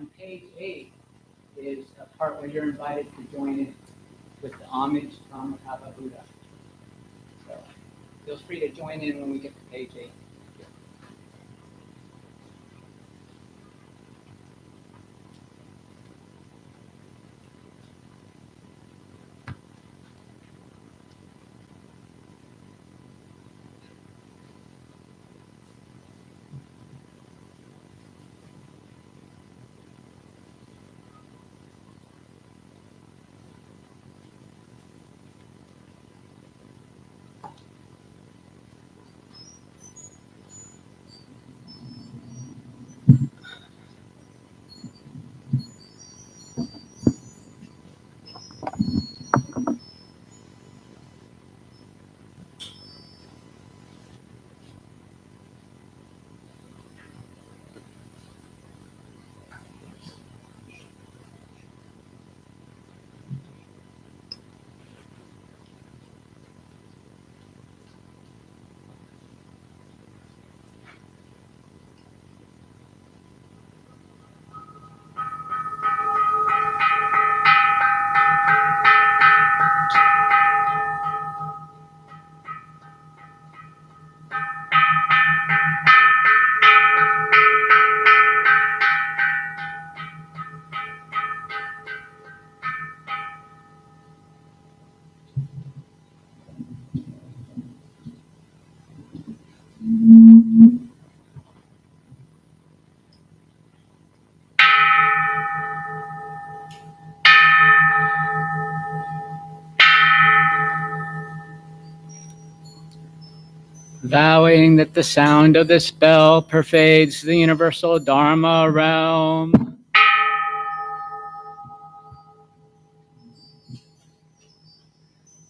on page 8 is a part where you're invited to join in with the homage Dharma Buddha. So feel free to join in when we get to page 8. Vowing that the sound of this bell pervades the universal Dharma realm.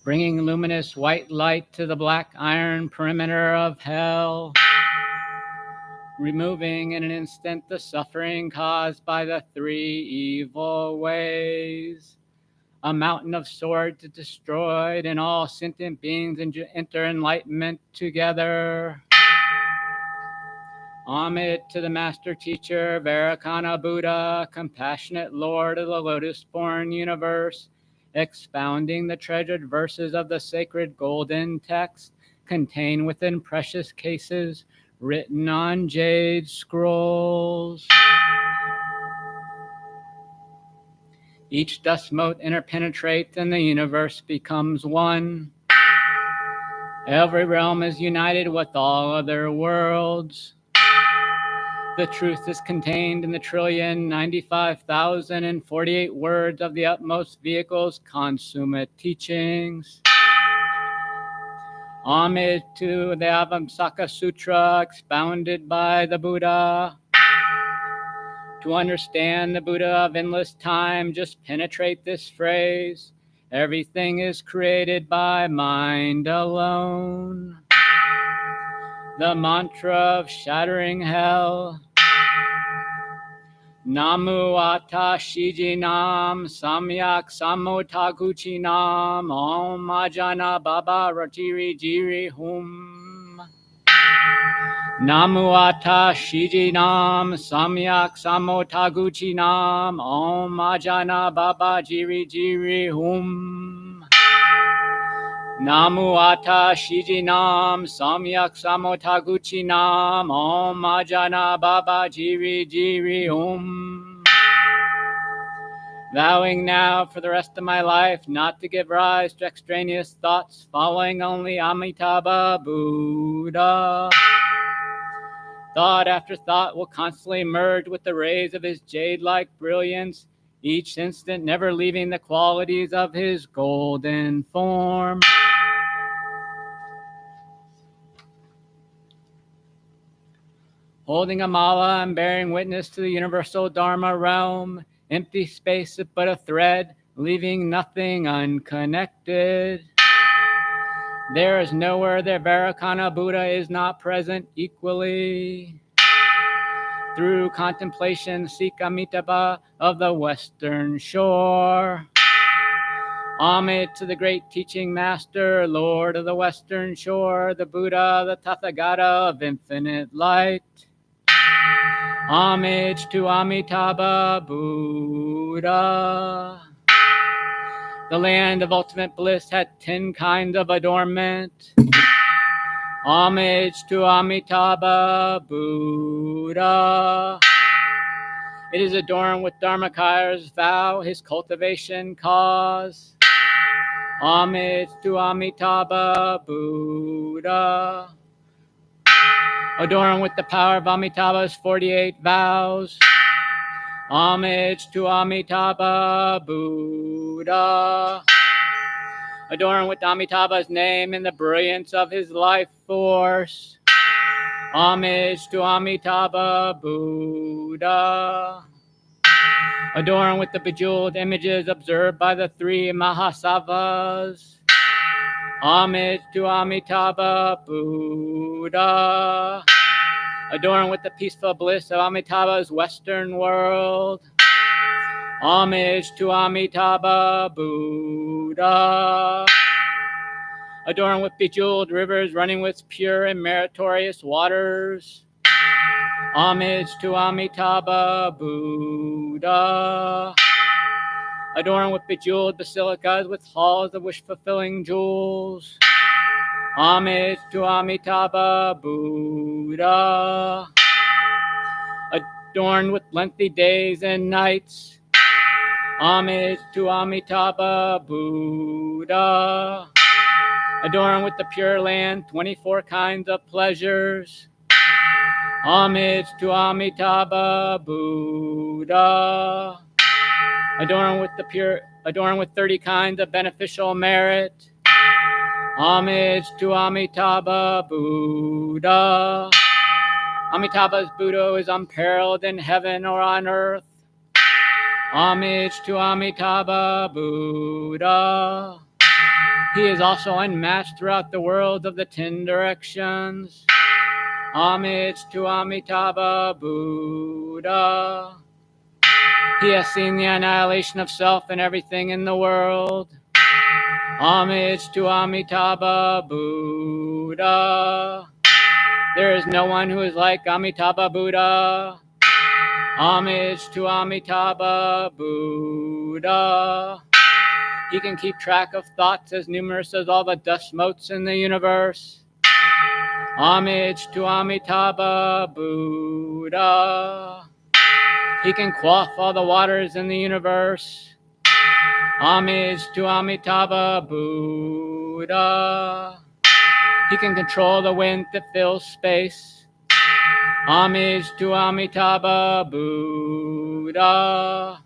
Bringing luminous white light to the black iron perimeter of hell. Removing in an instant the suffering caused by the 3 evil ways. A mountain of swords destroyed, and all sentient beings enter enlightenment together. Homage to the Master Teacher, Vairocana Buddha, compassionate Lord of the Lotus-born universe, expounding the treasured verses of the sacred golden text contained within precious cases, written on jade scrolls. Each dust mote interpenetrates and the universe becomes one. Every realm is united with all other worlds. The truth is contained in the 1,095,048 words of the utmost vehicle's consummate teachings. Homage to the Avamsaka Sutra expounded by the Buddha. To understand the Buddha of endless time, just penetrate this phrase. Everything is created by mind alone. The mantra of shattering hell. Namu Ata Shiji Nam Samyak Samotaguchi Nam Om Ajana Baba Ratiri Jiri Hum. Namu Ata Shiji Nam Samyak Samotaguchi Nam Om Ajana Baba Jiri Jiri Hum. Namu Ata Shiji Nam Samyak Samotaguchi Nam Om Ajana Baba Jiri Jiri Hum. Vowing now for the rest of my life not to give rise to extraneous thoughts, following only Amitabha Buddha. Thought after thought will constantly merge with the rays of his jade-like brilliance, each instant never leaving the qualities of his golden form. Holding a mala and bearing witness to the universal Dharma realm, empty space but a thread, leaving nothing unconnected. There is nowhere that Vairocana Buddha is not present equally. Through contemplation, seek Amitabha of the Western Shore. Homage to the great teaching master, Lord of the Western Shore, the Buddha, the Tathagata of infinite light. Homage to Amitabha Buddha. The land of ultimate bliss had 10 kinds of adornment. Homage to Amitabha Buddha. It is adorned with Dharmakaya's vow, his cultivation cause. Homage to Amitabha Buddha. Adorned with the power of Amitabha's 48 vows. Homage to Amitabha Buddha. Adorned with Amitabha's name and the brilliance of his life force. Homage to Amitabha Buddha. Adorned with the bejeweled images observed by the 3 Mahasavas. Homage to Amitabha Buddha. Adorned with the peaceful bliss of Amitabha's Western world. Homage to Amitabha Buddha. Adorned with bejeweled rivers running with pure and meritorious waters. Homage to Amitabha Buddha. Adorned with bejeweled basilicas with halls of wish-fulfilling jewels. Homage to Amitabha Buddha. Adorned with lengthy days and nights. Homage to Amitabha Buddha. Adorned with the Pure Land, 24 kinds of pleasures. Homage to Amitabha Buddha. Adorned with 30 kinds of beneficial merit. Homage to Amitabha Buddha. Amitabha's Buddha is unparalleled in heaven or on earth. Homage to Amitabha Buddha. He is also unmatched throughout the worlds of the 10 directions. Homage to Amitabha Buddha. He has seen the annihilation of self and everything in the world. Homage to Amitabha Buddha. There is no one who is like Amitabha Buddha. Homage to Amitabha Buddha. He can keep track of thoughts as numerous as all the dust motes in the universe. Homage to Amitabha Buddha. He can quaff all the waters in the universe. Homage to Amitabha Buddha. He can control the wind that fills space. Homage to Amitabha Buddha.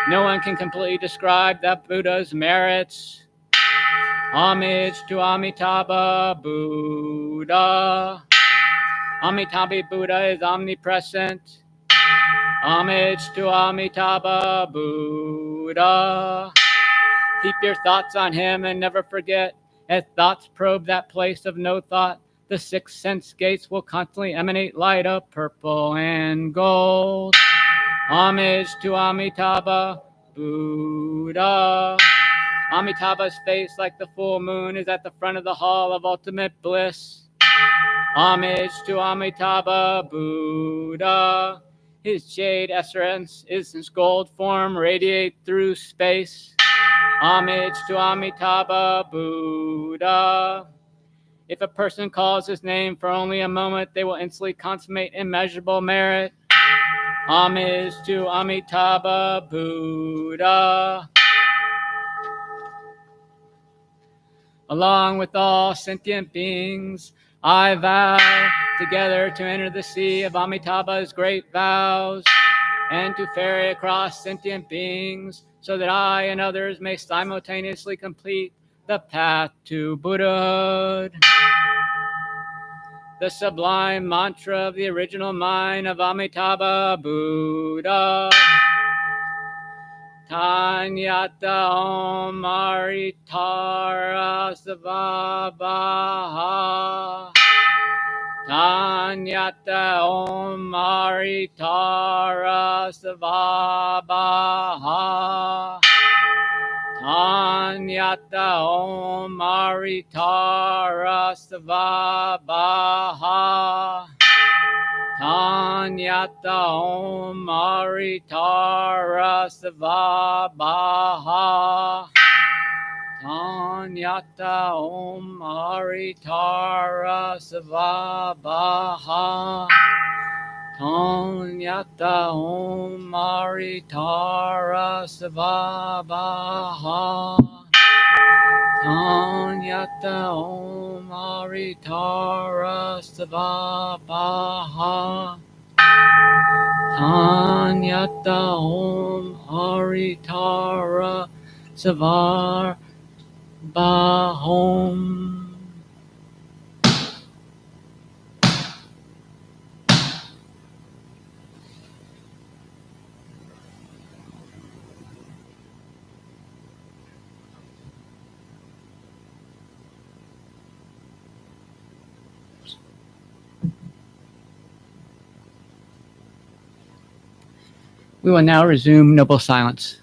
No one can completely describe that Buddha's merits. Homage to Amitabha Buddha. Amitabha Buddha is omnipresent. Homage to Amitabha Buddha. Keep your thoughts on him and never forget, as thoughts probe that place of no thought, the 6 sense gates will constantly emanate light of purple and gold. Homage to Amitabha Buddha. Amitabha's face, like the full moon, is at the front of the hall of ultimate bliss. Homage to Amitabha Buddha. His jade essence is his gold form radiate through space. Homage to Amitabha Buddha. If a person calls his name for only a moment, they will instantly consummate immeasurable merit. Homage to Amitabha Buddha. Along with all sentient beings, I vow together to enter the sea of Amitabha's great vows and to ferry across sentient beings so that I and others may simultaneously complete the path to Buddhahood. The sublime mantra of the original mind of Amitabha Buddha. Tanyata Om Aritara Savabaha. Tanyata Om Aritara Savabaha. Tanyata Om Aritara Savabaha. Tanyata Om Aritara Savabaha. Tanyata Om Aritara Savabaha. Tanyata Om Aritara Savabaha. Tanyata Om Aritara Savabaha. Tanyata Om Aritara Savabahom. We will now resume noble silence.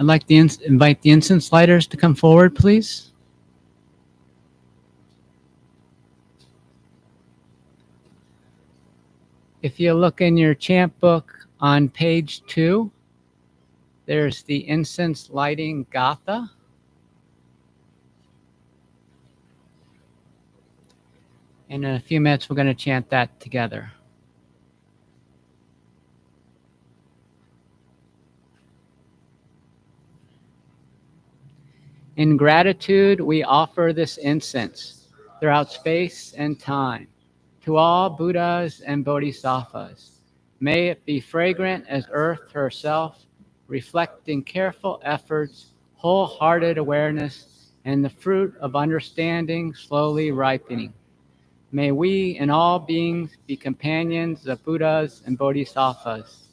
I'd like to invite the incense lighters to come forward, please. If you look in your chant book on page 2, there's the incense lighting gatha. And in a few minutes, we're going to chant that together. In gratitude, we offer this incense throughout space and time to all Buddhas and Bodhisattvas. May it be fragrant as earth herself, reflecting careful efforts, wholehearted awareness, and the fruit of understanding slowly ripening. May we and all beings be companions of Buddhas and Bodhisattvas.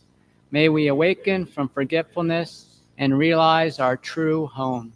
May we awaken from forgetfulness and realize our true home.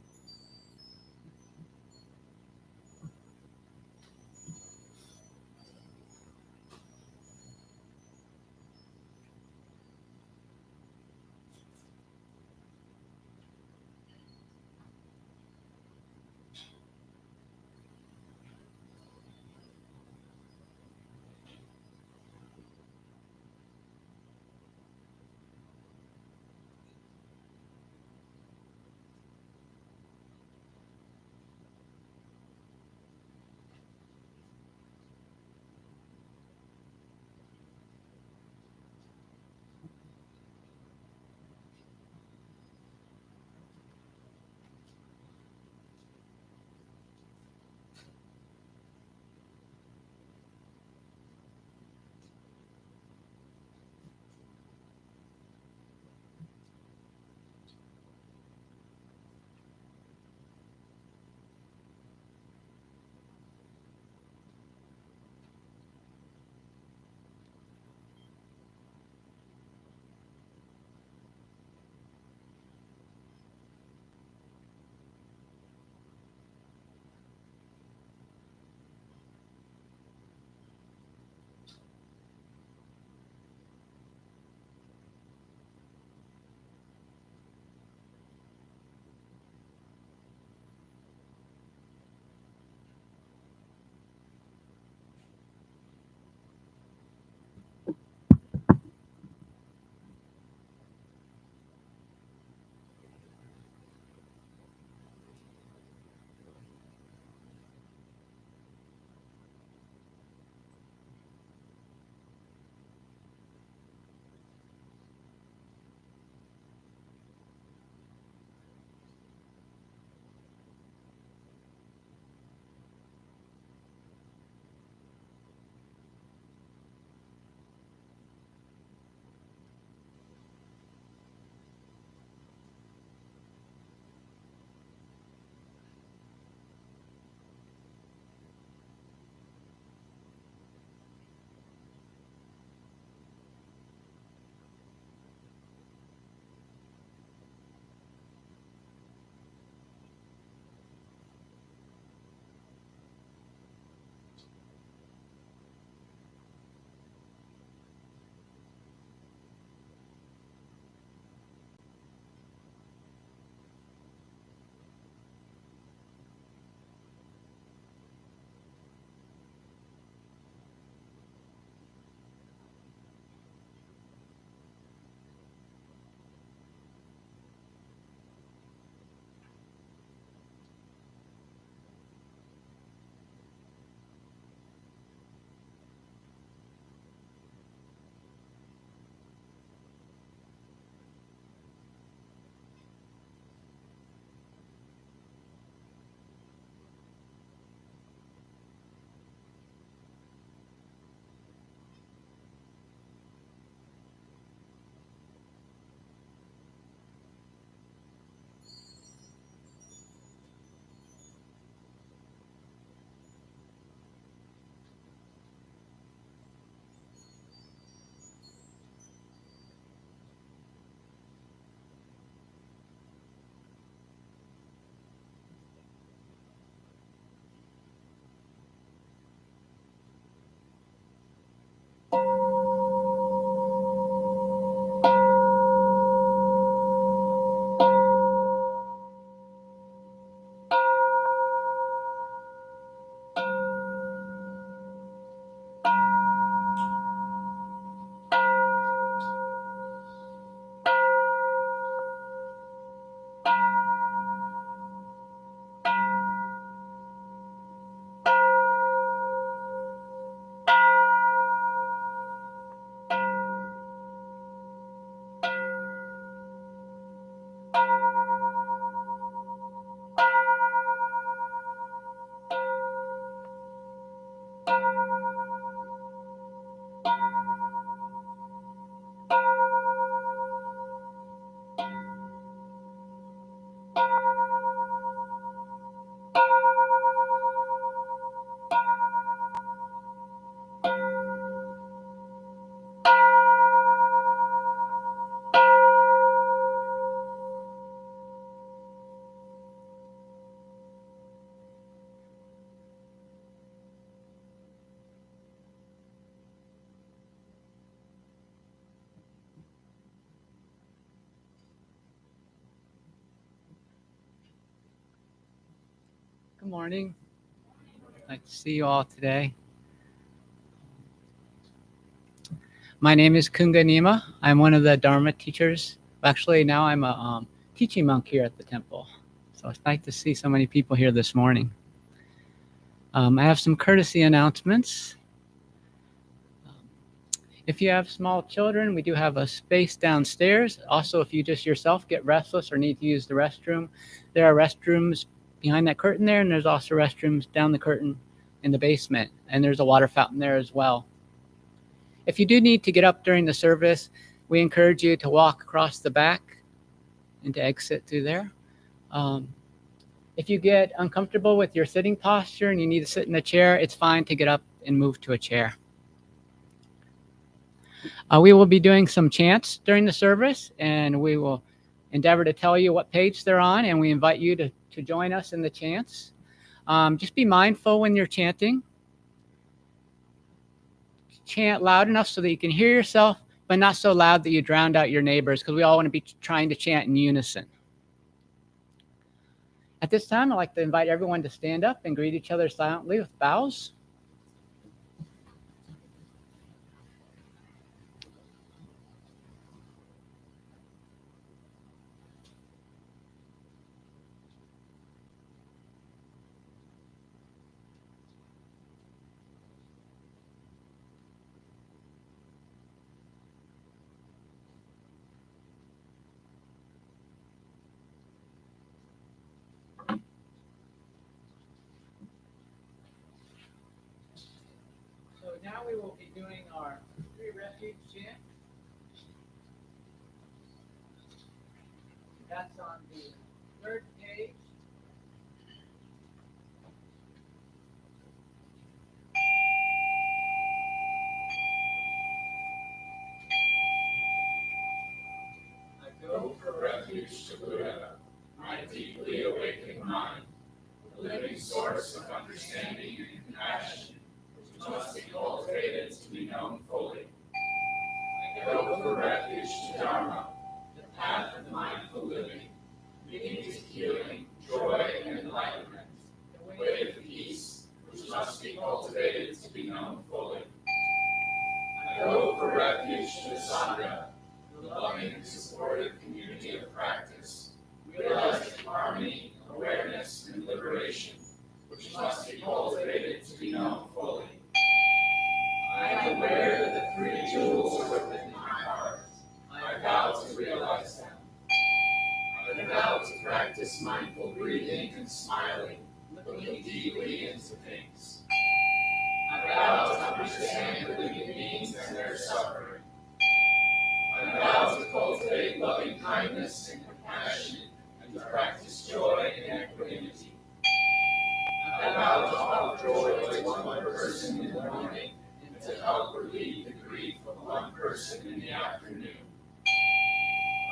Good morning. Nice to see you all today. My name is Kunga Nyima. I'm one of the Dharma teachers. Actually, now I'm a teaching monk here at the temple. So it's nice to see so many people here this morning. I have some courtesy announcements. If you have small children, we do have a space downstairs. Also, if you just yourself get restless or need to use the restroom, there are restrooms behind that curtain there, and there's also restrooms down the curtain in the basement, and there's a water fountain there as well. If you do need to get up during the service, we encourage you to walk across the back and to exit through there. If you get uncomfortable with your sitting posture and you need to sit in a chair, it's fine to get up and move to a chair. We will be doing some chants during the service, and we will endeavor to tell you what page they're on, and we invite you to join us in the chants. Just be mindful when you're chanting. Chant loud enough so that you can hear yourself, but not so loud that you drown out your neighbors, because we all want to be trying to chant in unison. At this time, I'd like to invite everyone to stand up and greet each other silently with bows. So now we will be doing our three refuge chant. That's on the third page. I go for refuge to Buddha, my deeply awakened mind, the living source of understanding and compassion, which must be cultivated to be known fully. I go for refuge to Dharma, the path of mindful living, leading to healing, joy, and enlightenment, the way of peace, which must be cultivated to be known fully. I go for refuge to the Sangha, the loving and supportive community of practice, realizing harmony, awareness, and liberation, which must be cultivated to be known fully. I am aware that the three jewels are within my heart. I vow to realize them. I vow to practice mindful breathing and smiling, looking deeply into things. I vow to understand living beings and their suffering. I vow to cultivate loving kindness and compassion and to practice joy and equanimity. I vow to offer joy to one person in the morning and to help relieve the grief of one person in the afternoon.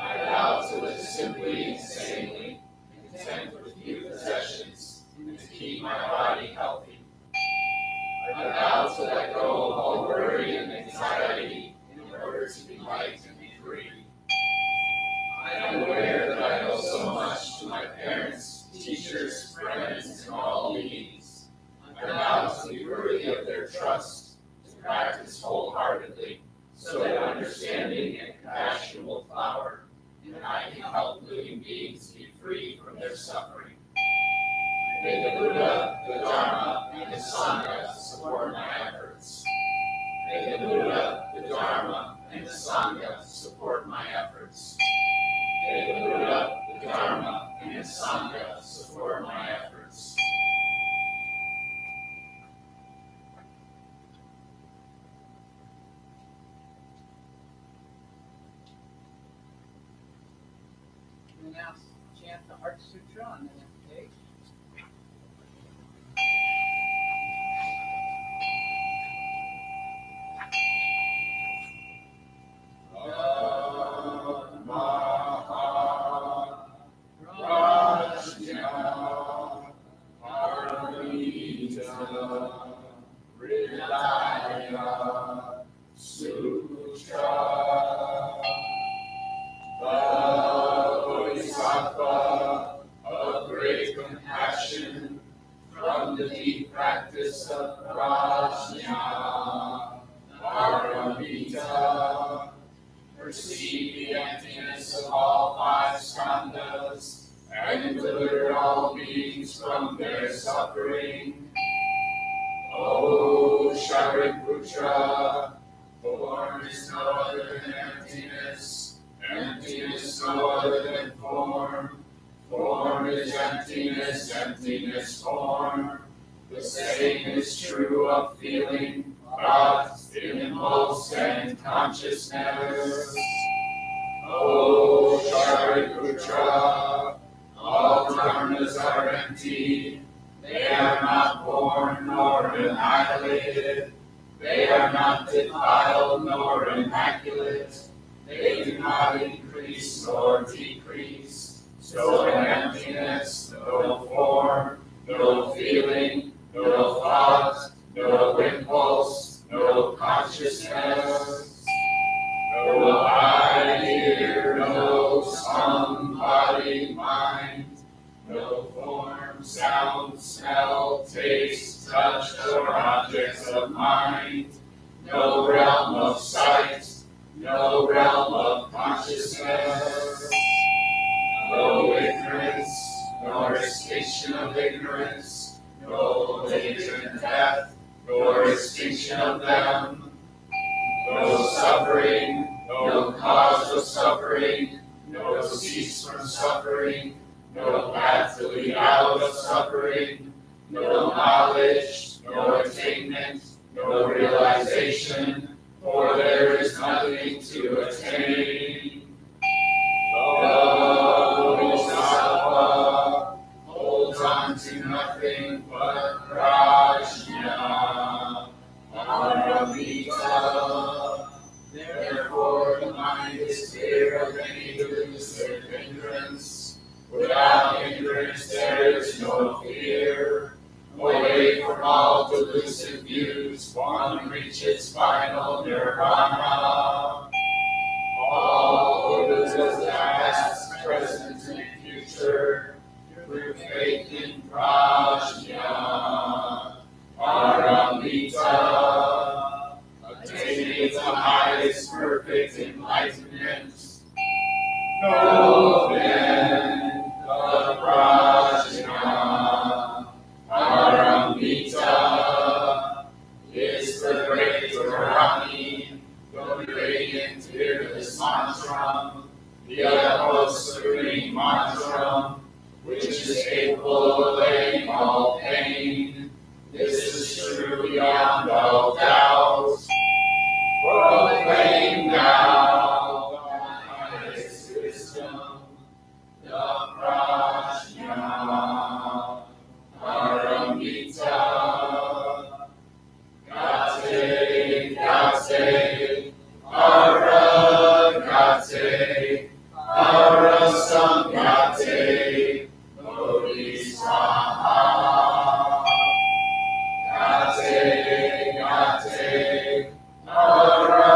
I vow to live simply and sanely, content with few possessions, and to keep my body healthy. I vow to let go of all worry and anxiety in order to be light and be free. I am aware that I owe so much to my parents, teachers, friends, and all beings. I vow to be worthy of their trust, to practice wholeheartedly, so that understanding and compassion will flower, and I can help living beings be free from their suffering. May the Buddha, the Dharma, and the Sangha support my efforts. May the Buddha, the Dharma, and the Sangha support my efforts. May the Buddha, the Dharma, and the Sangha support my efforts. We now chant the Heart Sutra on the next page. The Bodhisattva of great from the deep practice of prajna, paramita. Perceive the emptiness of all five skandhas, and deliver all beings from their suffering. O Shariputra, form is no other than emptiness, emptiness no other than form, form is emptiness, emptiness form. The same is true of feeling, thought, impulse, and consciousness. O Shariputra, all dharmas are empty. They are not born nor annihilated. They are not defiled nor immaculate. They do not increase nor decrease. So in emptiness, no form, no feeling, no thought, no impulse, no consciousness. No eye, ear, nose, tongue, body, mind. No form, sound, smell, taste, touch, or objects of mind. No realm of sight. No realm of consciousness. No ignorance, nor extinction of ignorance. No latent death, nor extinction of them. No suffering, no cause of suffering. No cease from suffering. No path to lead out of suffering, no knowledge, no attainment, no realization, for there is nothing to attain. The Bodhisattva holds on to nothing but prajna, paramita. Therefore the mind is clear of any delusive hindrance. Without hindrance there is no fear. Away from all delusive views, one reaches final nirvana. All Buddhas past, present, and future, through faith in prajna, paramita, attaining the highest perfect enlightenment. Know then the prajna, paramita, is the great Dharma, the radiant fearless mantra, the utmost supreme mantra, which is capable of allaying all pain. This is true beyond all doubt. Proclaim now the highest wisdom, the prajna, paramita. Gate, gate, aragate, arasangate, bodhisattva. Gate, gate, aragate,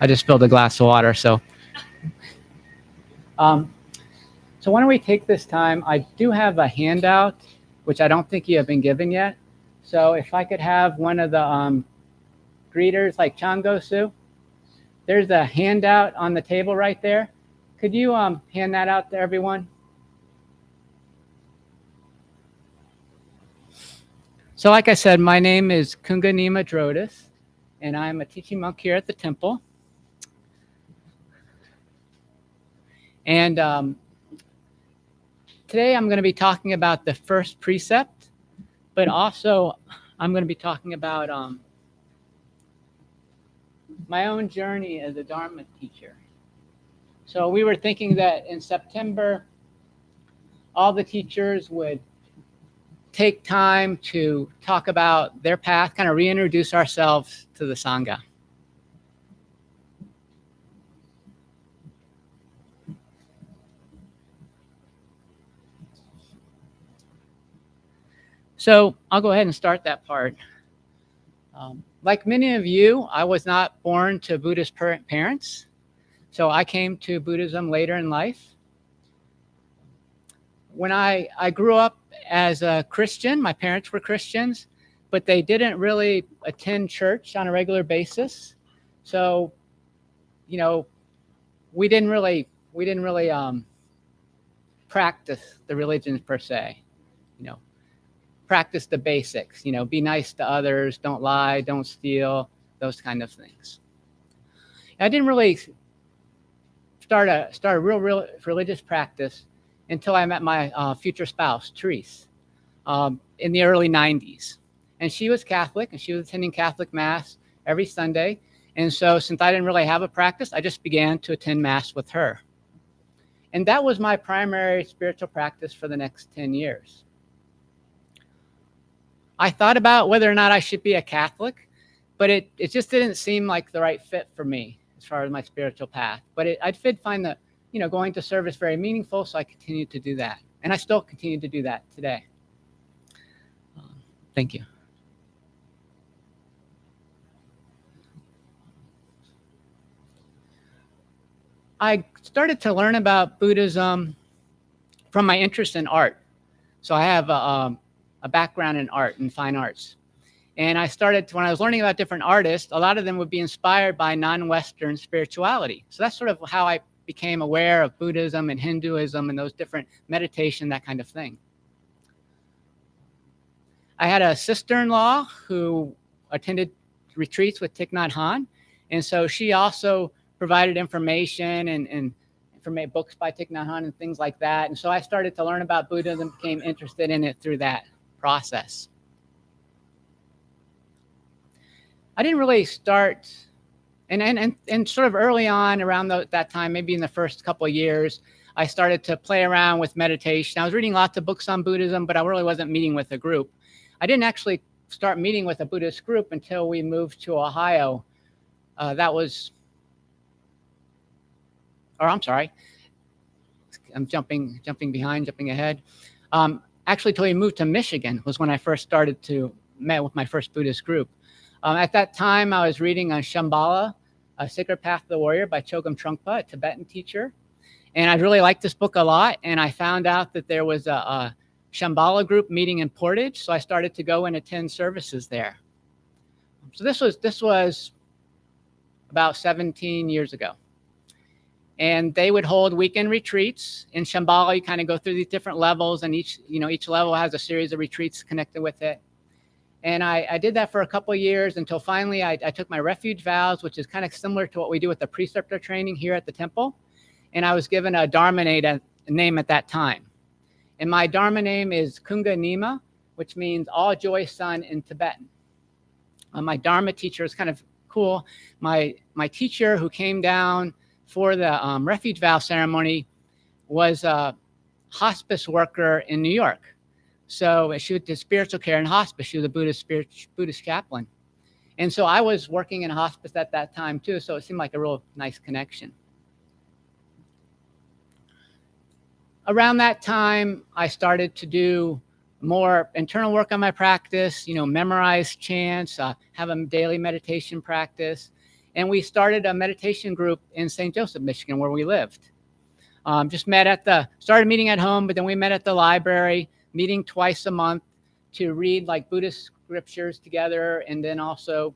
I just spilled a glass of water. So so why don't we take this time? I do have a handout, which I don't think you have been given yet. So if I could have one of the greeters like Changosu, there's a handout on the table right there. Could you hand that out to everyone? So like I said, my name is Kunga Nyima Drotos, and I'm a teaching monk here at the temple. And today I'm going to be talking about the first precept, but also I'm going to be talking about my own journey as a Dharma teacher. So we were thinking that in September, all the teachers would take time to talk about their path, kind of reintroduce ourselves to the Sangha. So I'll go ahead and start that part. Like many of you, I was not born to Buddhist parents. So I came to Buddhism later in life. When I grew up as a Christian, my parents were Christians, but they didn't really attend church on a regular basis. So, you know, we didn't really practice the religions per se. You know, practice the basics. You know, be nice to others, don't lie, don't steal, those kind of things. I didn't really start a real religious practice until I met my future spouse, Therese, in the early 90s. And she was Catholic, and she was attending Catholic Mass every Sunday. And so since I didn't really have a practice, I just began to attend Mass with her. And that was my primary spiritual practice for the next 10 years. I thought about whether or not I should be a Catholic, but it just didn't seem like the right fit for me as far as my spiritual path. But I did find that, you know, going to service very meaningful, so I continued to do that. And I still continue to do that today. Thank you. I started to learn about Buddhism from my interest in art. So I have a background in art and fine arts. And I started, when I was learning about different artists, a lot of them would be inspired by non-Western spirituality. So that's sort of how I became aware of Buddhism and Hinduism and those different meditation, that kind of thing. I had a sister-in-law who attended retreats with Thich Nhat Hanh. And so she also provided information and books by Thich Nhat Hanh and things like that. And so I started to learn about Buddhism, became interested in it through that process. I didn't really start, and sort of early on around that time, maybe in the first couple of years, I started to play around with meditation. I was reading lots of books on Buddhism, but I really wasn't meeting with a group. I didn't actually start meeting with a Buddhist group until we moved to Ohio. I'm jumping ahead. Actually, till we moved to Michigan was when I first started to met with my first Buddhist group. At that time, I was reading on Shambhala, A Sacred Path of the Warrior by Chogyam Trungpa, a Tibetan teacher. And I really liked this book a lot. And I found out that there was a Shambhala group meeting in Portage. So I started to go and attend services there. So this was about 17 years ago. And they would hold weekend retreats. In Shambhala, you kind of go through these different levels, and each level has a series of retreats connected with it. And I did that for a couple of years until finally I took my refuge vows, which is kind of similar to what we do with the preceptor training here at the temple. And I was given a Dharma name at that time. And my Dharma name is Kunga Nyima, which means all joy sun in Tibetan. My Dharma teacher is kind of cool. My teacher who came down for the refuge vow ceremony was a hospice worker in New York. So she did spiritual care in hospice. She was a Buddhist chaplain. And so I was working in hospice at that time too. So it seemed like a real nice connection. Around that time, I started to do more internal work on my practice, memorize chants, have a daily meditation practice. and we started a meditation group in St. Joseph, Michigan, where we lived. Started meeting at home, but then we met at the library, meeting twice a month to read like Buddhist scriptures together, and then also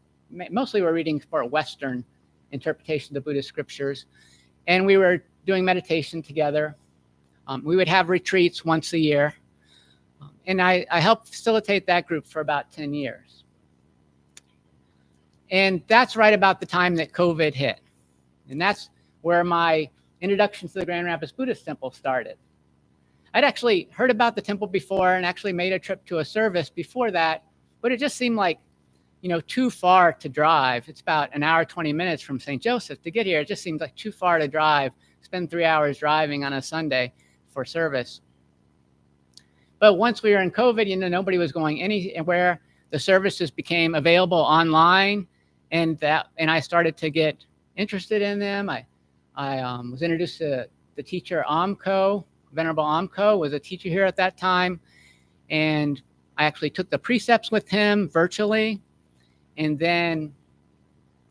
mostly we're reading for a Western interpretation of the Buddhist scriptures, and we were doing meditation together. We would have retreats once a year, and I helped facilitate that group for about 10 years. And that's right about the time that COVID hit, and that's where my introduction to the Grand Rapids Buddhist Temple started. I'd actually heard about the temple before and actually made a trip to a service before that, but it just seemed like, too far to drive. It's about an hour, 20 minutes from St. Joseph to get here. It just seemed like too far to drive, spend 3 hours driving on a Sunday for service. But once we were in COVID, nobody was going anywhere. The services became available online, and I started to get interested in them. I was introduced to the teacher Amko. Venerable Amko was a teacher here at that time, and I actually took the precepts with him virtually, and then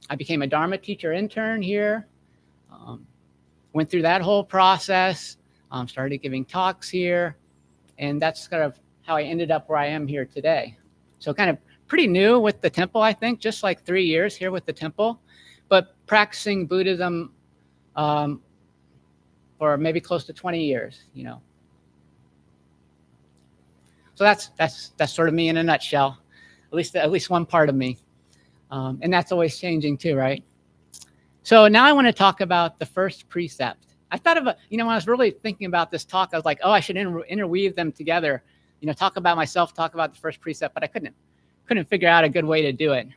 I became a Dharma teacher intern here. Went through that whole process, started giving talks here, and that's kind of how I ended up where I am here today. So kind of pretty new with the temple, I think, just like 3 years here with the temple, but practicing Buddhism for maybe close to 20 years, So that's sort of me in a nutshell, at least one part of me. And that's always changing too, right? So now I want to talk about the first precept. I thought of when I was really thinking about this talk, I was like, oh, I should interweave them together, talk about myself, talk about the first precept, but I couldn't figure out a good way to do it.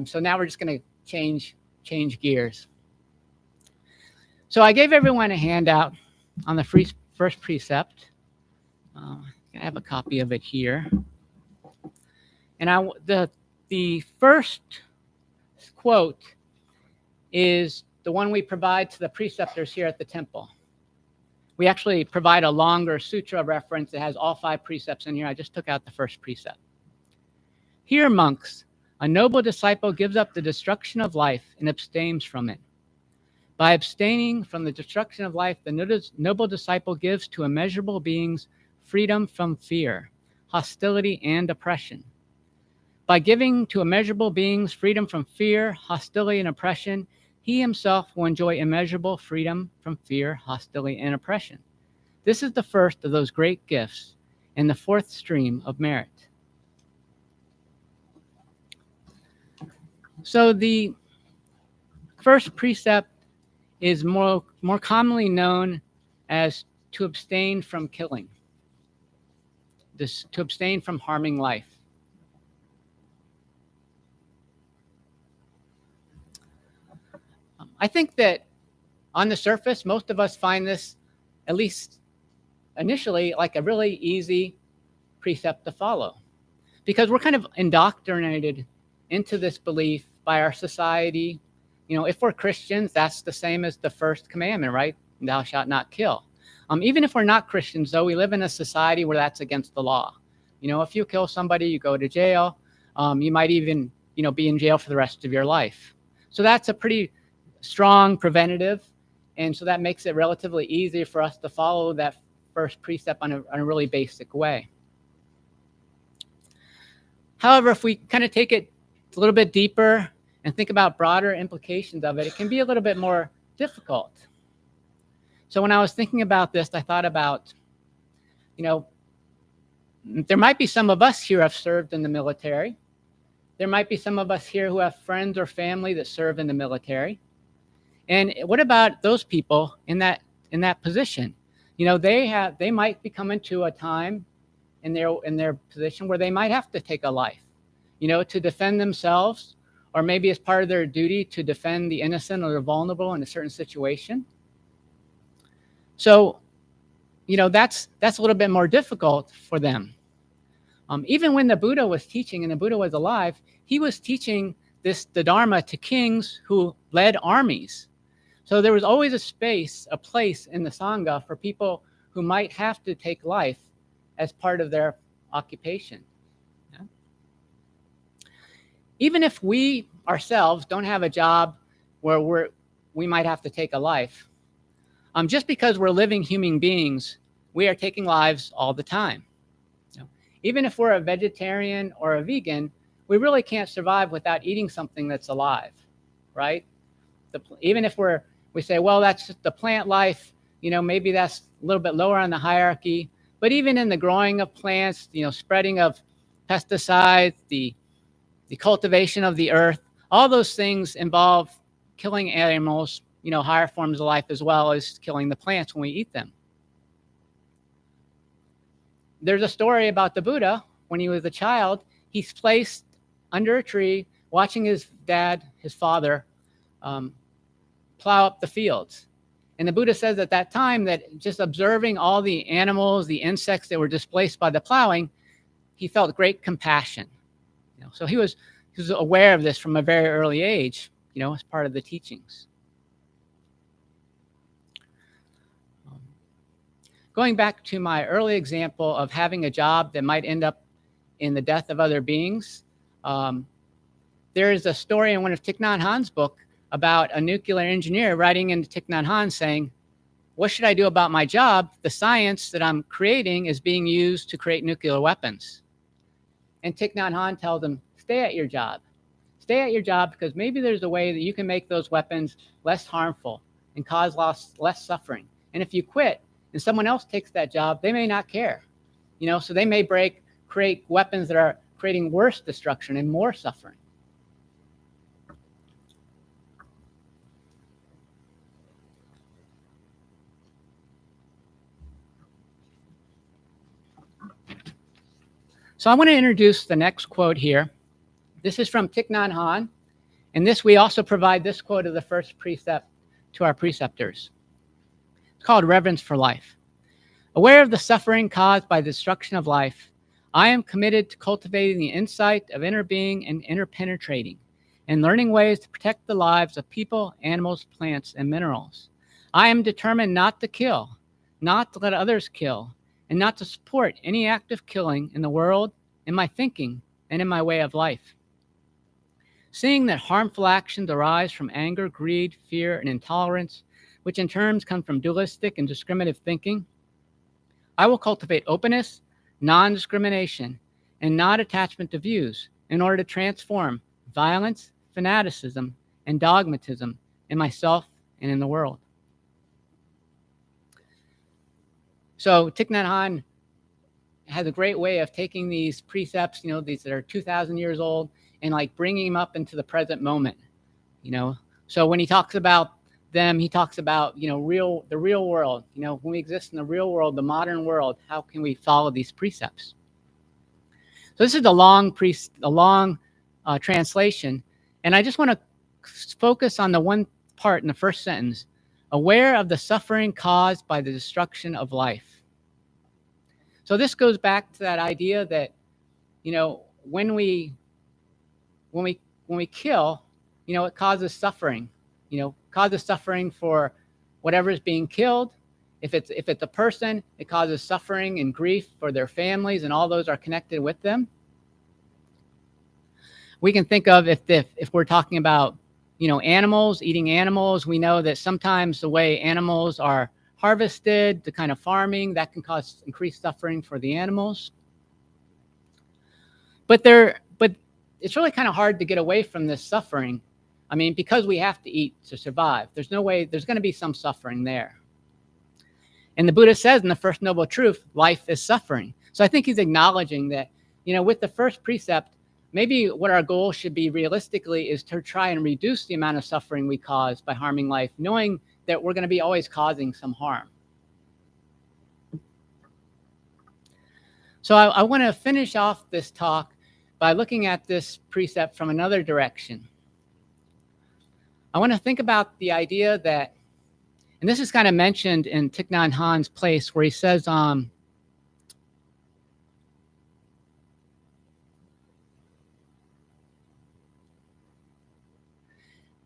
So now we're just going to change gears. So I gave everyone a handout on the first precept. I have a copy of it here. And the first quote is the one we provide to the preceptors here at the temple. We actually provide a longer sutra reference that has all 5 precepts in here. I just took out the first precept. Here, monks, a noble disciple gives up the destruction of life and abstains from it. By abstaining from the destruction of life, the noble disciple gives to immeasurable beings freedom from fear, hostility, and oppression. By giving to immeasurable beings freedom from fear, hostility, and oppression, he himself will enjoy immeasurable freedom from fear, hostility, and oppression. This is the first of those great gifts and the 4th stream of merit. So the first precept is more commonly known as to abstain from killing, to abstain from harming life. I think that on the surface, most of us find this, at least initially, like a really easy precept to follow, because we're kind of indoctrinated into this belief by our society. If we're Christians, that's the same as the first commandment, right? Thou shalt not kill. Even if we're not Christians, though, we live in a society where that's against the law. If you kill somebody, you go to jail. You might even, be in jail for the rest of your life. So that's a pretty strong preventative. And so that makes it relatively easy for us to follow that first precept on a really basic way. However, if we kind of take it a little bit deeper and think about broader implications of it, it can be a little bit more difficult. So when I was thinking about this, I thought about, there might be some of us here who have served in the military. There might be some of us here who have friends or family that serve in the military. And what about those people in that position? They might be coming to a time in their position where they might have to take a life, to defend themselves, or maybe as part of their duty to defend the innocent or the vulnerable in a certain situation. So, that's a little bit more difficult for them. Even when the Buddha was teaching and the Buddha was alive, he was teaching the Dharma to kings who led armies. So there was always a place in the Sangha for people who might have to take life as part of their occupation. Yeah? Even if we ourselves don't have a job where we might have to take a life. Just because we're living human beings, we are taking lives all the time. Even if we're a vegetarian or a vegan, we really can't survive without eating something that's alive, right? Even if we say, well, that's just the plant life, maybe that's a little bit lower on the hierarchy. But even in the growing of plants, spreading of pesticides, the cultivation of the earth, all those things involve killing animals, higher forms of life, as well as killing the plants when we eat them. There's a story about the Buddha. When he was a child, he's placed under a tree watching his dad, his father, plow up the fields. And the Buddha says at that time that just observing all the animals, the insects that were displaced by the plowing, he felt great compassion. So he was aware of this from a very early age, as part of the teachings. Going back to my early example of having a job that might end up in the death of other beings, there is a story in one of Thich Nhat Hanh's book about a nuclear engineer writing into Thich Nhat Hanh saying, what should I do about my job? The science that I'm creating is being used to create nuclear weapons. And Thich Nhat Hanh tells him, stay at your job. Stay at your job because maybe there's a way that you can make those weapons less harmful and cause less suffering. And if you quit and someone else takes that job, they may not care. So they may create weapons that are creating worse destruction and more suffering. So I want to introduce the next quote here. This is from Thich Nhat Hanh, and we also provide this quote of the first precept to our preceptors. It's called Reverence for Life. Aware of the suffering caused by the destruction of life, I am committed to cultivating the insight of inner being and interpenetrating, and learning ways to protect the lives of people, animals, plants, and minerals. I am determined not to kill, not to let others kill, and not to support any act of killing in the world, in my thinking, and in my way of life. Seeing that harmful actions arise from anger, greed, fear, and intolerance, which in turn come from dualistic and discriminative thinking, I will cultivate openness, non-discrimination, and non-attachment to views in order to transform violence, fanaticism, and dogmatism in myself and in the world. So Thich Nhat Hanh has a great way of taking these precepts, these that are 2,000 years old, and bringing them up into the present moment. So when he talks about them, he talks about the real world. When we exist in the real world, the modern world, how can we follow these precepts? So this is a long translation, and I just want to focus on the one part in the first sentence: aware of the suffering caused by the destruction of life. So this goes back to that idea that, when we kill, it causes suffering. Causes suffering for whatever is being killed. If it's a person, it causes suffering and grief for their families, and all those are connected with them. We can think of if we're talking about animals, eating animals, we know that sometimes the way animals are harvested, the kind of farming, that can cause increased suffering for the animals. But it's really kind of hard to get away from this suffering. I mean, because we have to eat to survive. There's no way, there's going to be some suffering there. And the Buddha says in the First Noble Truth, life is suffering. So I think he's acknowledging that, with the first precept, maybe what our goal should be realistically is to try and reduce the amount of suffering we cause by harming life, knowing that we're going to be always causing some harm. So I want to finish off this talk by looking at this precept from another direction. I want to think about the idea that, and this is kind of mentioned in Thich Nhat Hanh's place, where he says,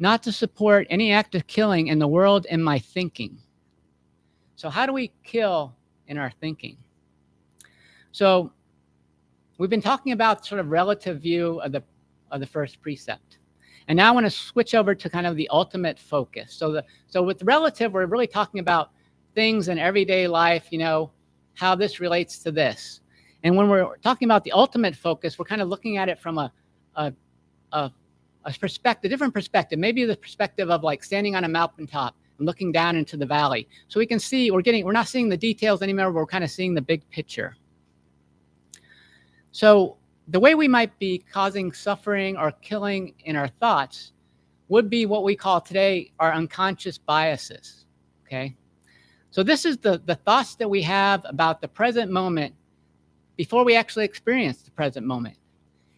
not to support any act of killing in the world in my thinking. So how do we kill in our thinking? So we've been talking about sort of relative view of the first precept. And now I want to switch over to kind of the ultimate focus. So with relative, we're really talking about things in everyday life, you know, how this relates to this. And when we're talking about the ultimate focus, we're kind of looking at it from a perspective, different perspective, maybe the perspective of like standing on a mountaintop and looking down into the valley. So we can see, we're not seeing the details anymore, we're kind of seeing the big picture. So the way we might be causing suffering or killing in our thoughts would be what we call today our unconscious biases, okay? So this is the thoughts that we have about the present moment before we actually experience the present moment.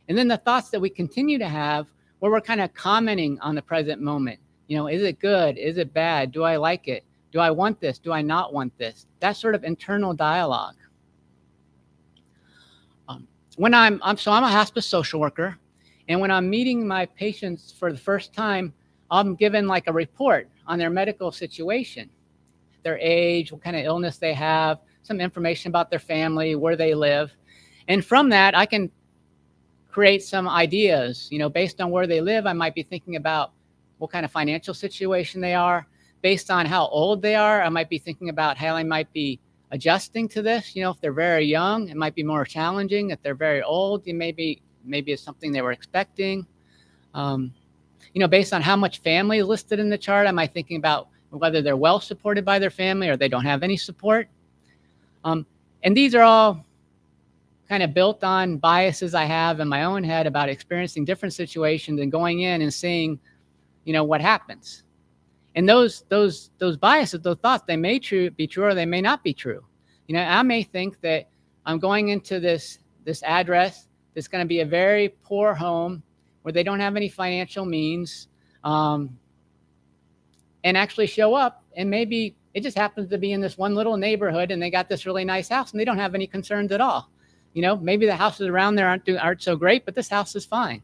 And then the thoughts that we continue to have where we're kind of commenting on the present moment. You know, is it good? Is it bad? Do I like it? Do I want this? Do I not want this? That sort of internal dialogue. When I'm a hospice social worker, and when I'm meeting my patients for the first time, I'm given like a report on their medical situation, their age, what kind of illness they have, some information about their family, where they live. And from that, I can create some ideas. You know, based on where they live, I might be thinking about what kind of financial situation they are. Based on how old they are, I might be thinking about how I might be adjusting to this. You know, if they're very young, it might be more challenging. If they're very old, maybe it's something they were expecting. You know, based on how much family is listed in the chart, I might be thinking about whether they're well supported by their family or they don't have any support. And these are all kind of built on biases I have in my own head about experiencing different situations and going in and seeing, you know, what happens. And those biases, those thoughts, they may be true or they may not be true. You know, I may think that I'm going into this address that's going to be a very poor home where they don't have any financial means, and actually show up, and maybe it just happens to be in this one little neighborhood and they got this really nice house and they don't have any concerns at all. You know, maybe the houses around there aren't so great, but this house is fine.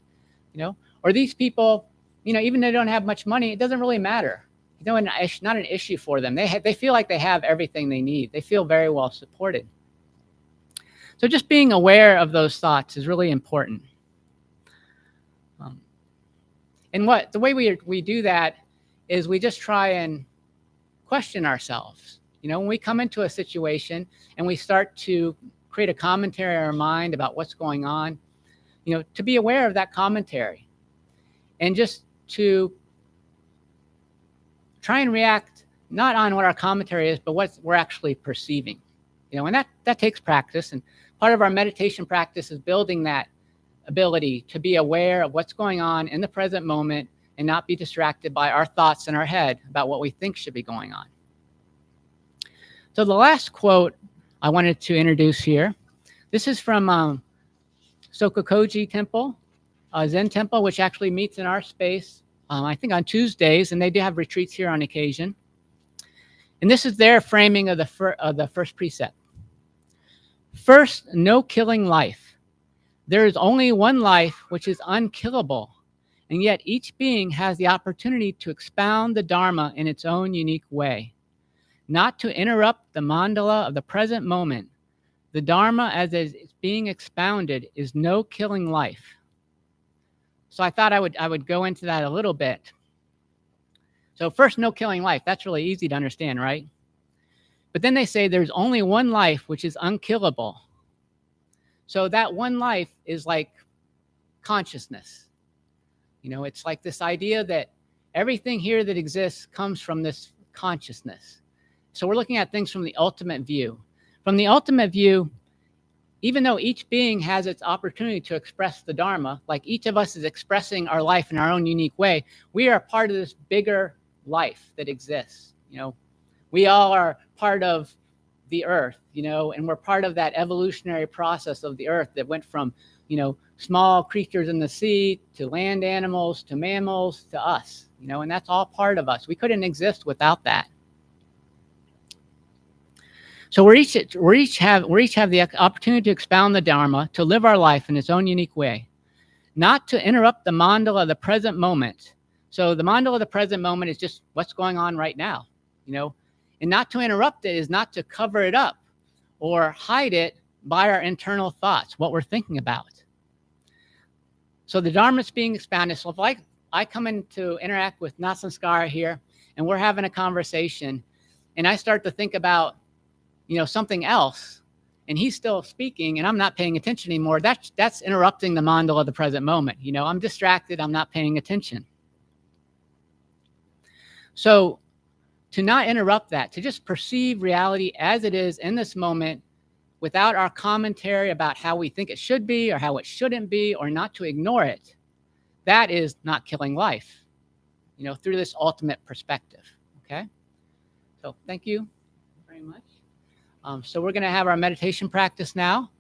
You know, or these people, you know, even though they don't have much money, it doesn't really matter. You know, it's not an issue for them. They feel like they have everything they need. They feel very well supported. So just being aware of those thoughts is really important. And the way we do that is we just try and question ourselves. You know, when we come into a situation and we start to create a commentary in our mind about what's going on, you know, to be aware of that commentary and just to try and react not on what our commentary is, but what we're actually perceiving. You know, and that takes practice. And part of our meditation practice is building that ability to be aware of what's going on in the present moment and not be distracted by our thoughts in our head about what we think should be going on. So the last quote I wanted to introduce here, this is from Sokokoji Temple, a Zen temple, which actually meets in our space, I think on Tuesdays, and they do have retreats here on occasion. And this is their framing of the first precept. First, no killing life. There is only one life which is unkillable, and yet each being has the opportunity to expound the Dharma in its own unique way. Not to interrupt the mandala of the present moment, the Dharma as it is being expounded is no killing life. So I thought I would go into that a little bit. So first, no killing life. That's really easy to understand, right? But then they say there's only one life which is unkillable. So that one life is like consciousness. You know, it's like this idea that everything here that exists comes from this consciousness. So we're looking at things from the ultimate view. From the ultimate view, even though each being has its opportunity to express the Dharma, like each of us is expressing our life in our own unique way, we are part of this bigger life that exists. You know, we all are part of the earth, you know, and we're part of that evolutionary process of the earth that went from, you know, small creatures in the sea to land animals to mammals to us, you know, and that's all part of us. We couldn't exist without that. So we each have the opportunity to expound the Dharma, to live our life in its own unique way, not to interrupt the mandala of the present moment. So the mandala of the present moment is just what's going on right now, you know, and not to interrupt it is not to cover it up or hide it by our internal thoughts, what we're thinking about. So the Dharma is being expounded. So I come in to interact with Nasanskara here, and we're having a conversation, and I start to think about, something else, and he's still speaking, and I'm not paying attention anymore, that's interrupting the mandala of the present moment. I'm distracted, I'm not paying attention. So to not interrupt that, to just perceive reality as it is in this moment without our commentary about how we think it should be or how it shouldn't be, or not to ignore it, that is not killing life, through this ultimate perspective. Okay? So thank you very much. So we're going to have our meditation practice now.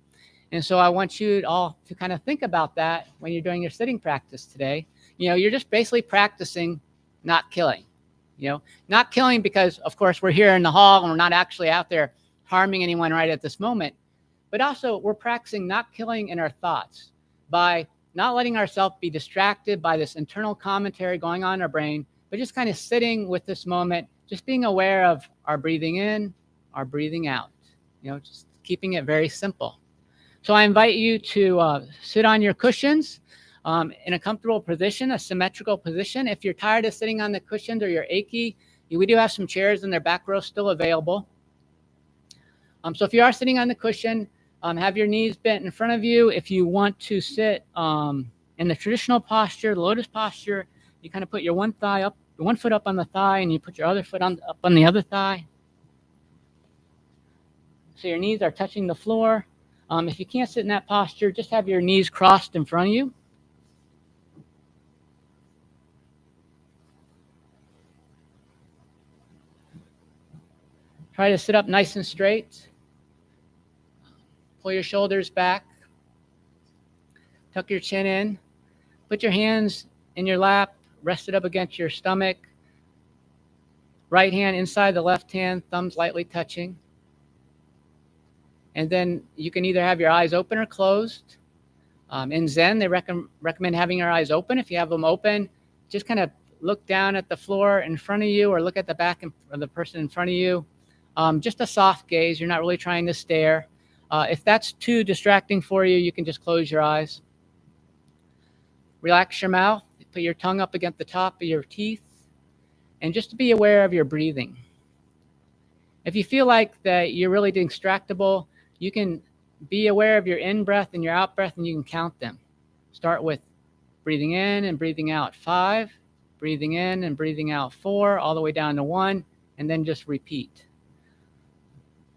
And so I want you all to kind of think about that when you're doing your sitting practice today. You're just basically practicing not killing. Not killing because, of course, we're here in the hall and we're not actually out there harming anyone right at this moment. But also, we're practicing not killing in our thoughts by not letting ourselves be distracted by this internal commentary going on in our brain, but just kind of sitting with this moment, just being aware of our breathing in, our breathing out, just keeping it very simple. So I invite you to sit on your cushions in a comfortable position, a symmetrical position. If you're tired of sitting on the cushions or you're achy, we do have some chairs in their back row still available. So if you are sitting on the cushion, have your knees bent in front of you. If you want to sit in the traditional posture, the lotus posture, you kind of put your one foot up on the thigh, and you put your other foot up on the other thigh. So your knees are touching the floor. If you can't sit in that posture, just have your knees crossed in front of you. Try to sit up nice and straight. Pull your shoulders back. Tuck your chin in. Put your hands in your lap, rest it up against your stomach. Right hand inside the left hand, thumbs lightly touching. And then you can either have your eyes open or closed. In Zen, they recommend having your eyes open. If you have them open, just kind of look down at the floor in front of you or look at the back of the person in front of you. Just a soft gaze. You're not really trying to stare. If that's too distracting for you, you can just close your eyes. Relax your mouth. Put your tongue up against the top of your teeth. And just to be aware of your breathing. If you feel like that you're really distractible, you can be aware of your in-breath and your out-breath, and you can count them. Start with breathing in and breathing out 5, breathing in and breathing out 4, all the way down to 1, and then just repeat.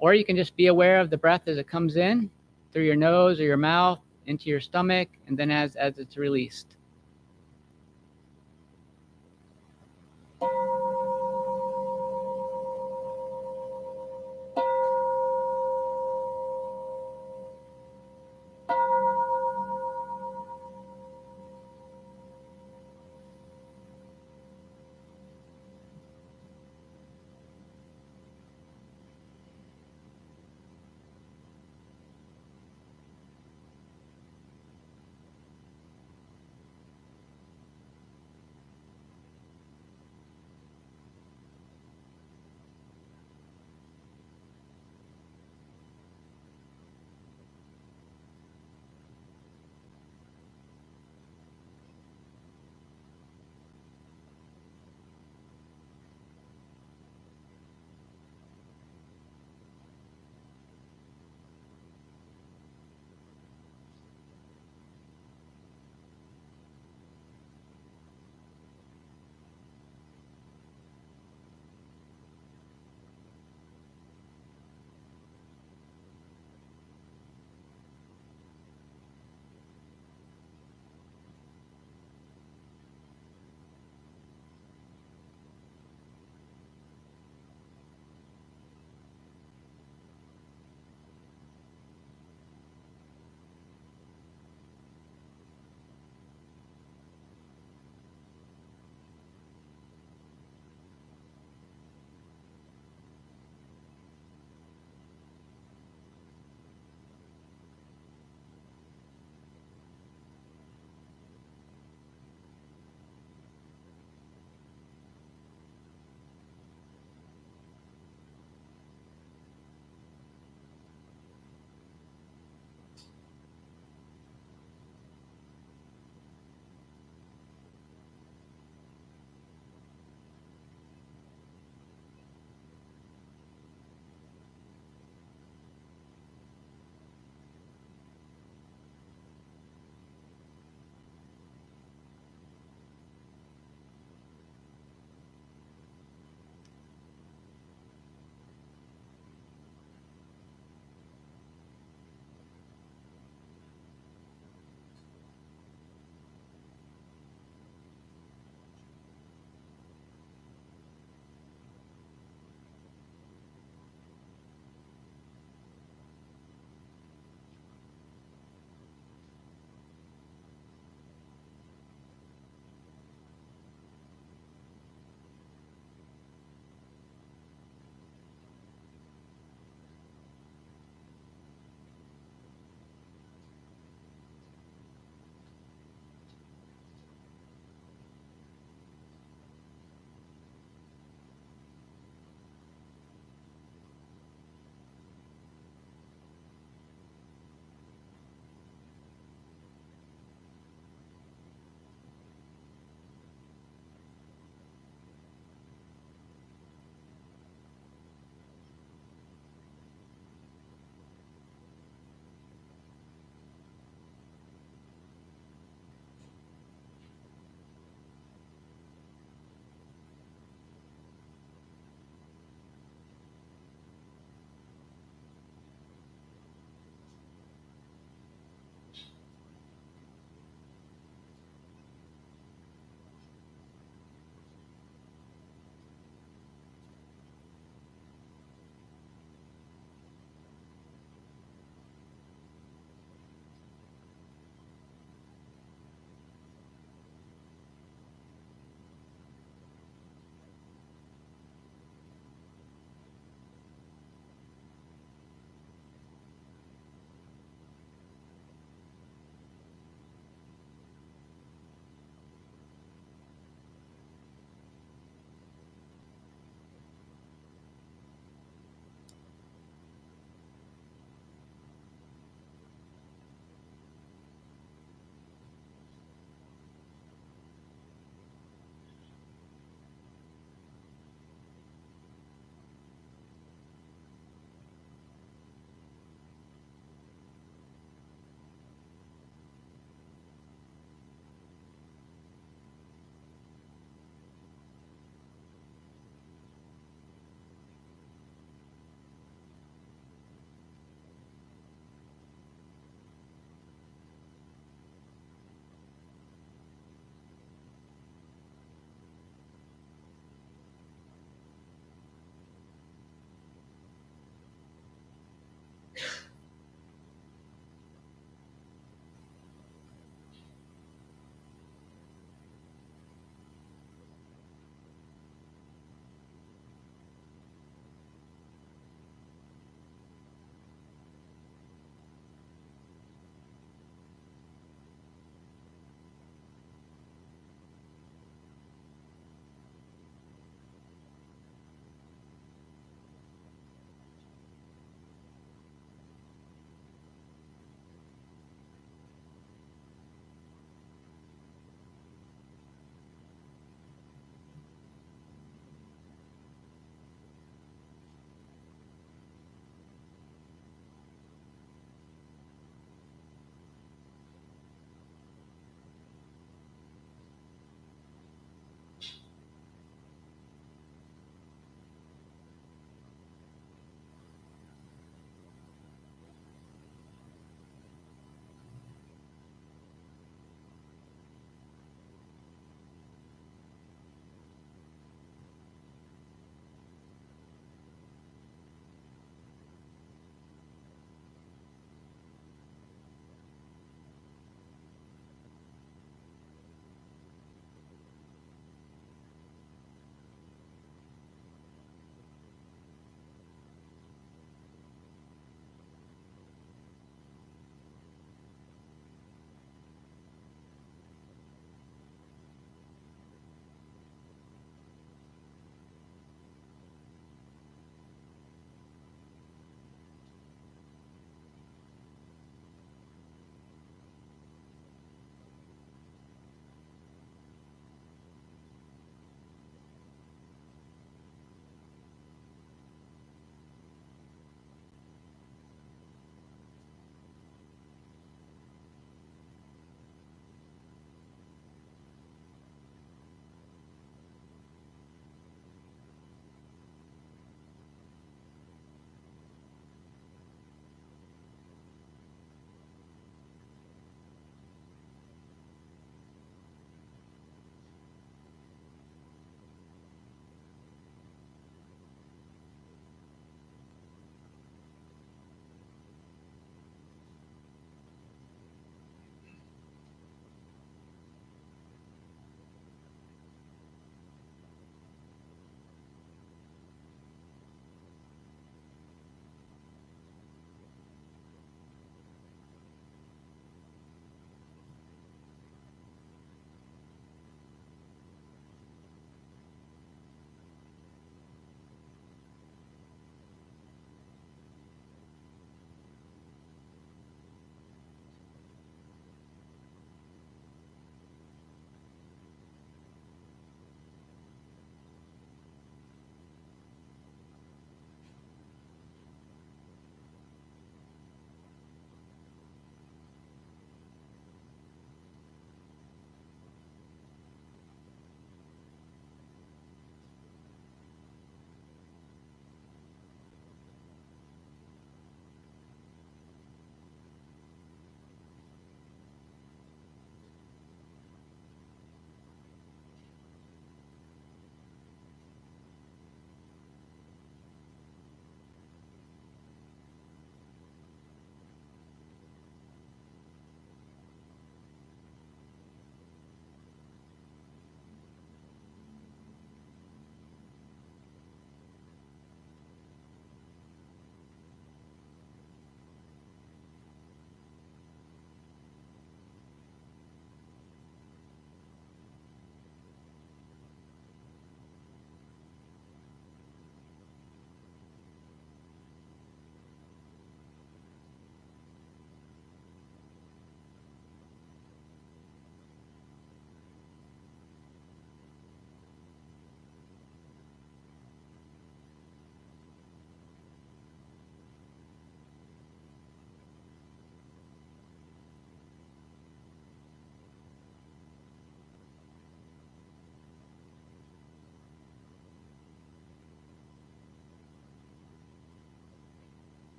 Or you can just be aware of the breath as it comes in through your nose or your mouth, into your stomach, and then as it's released.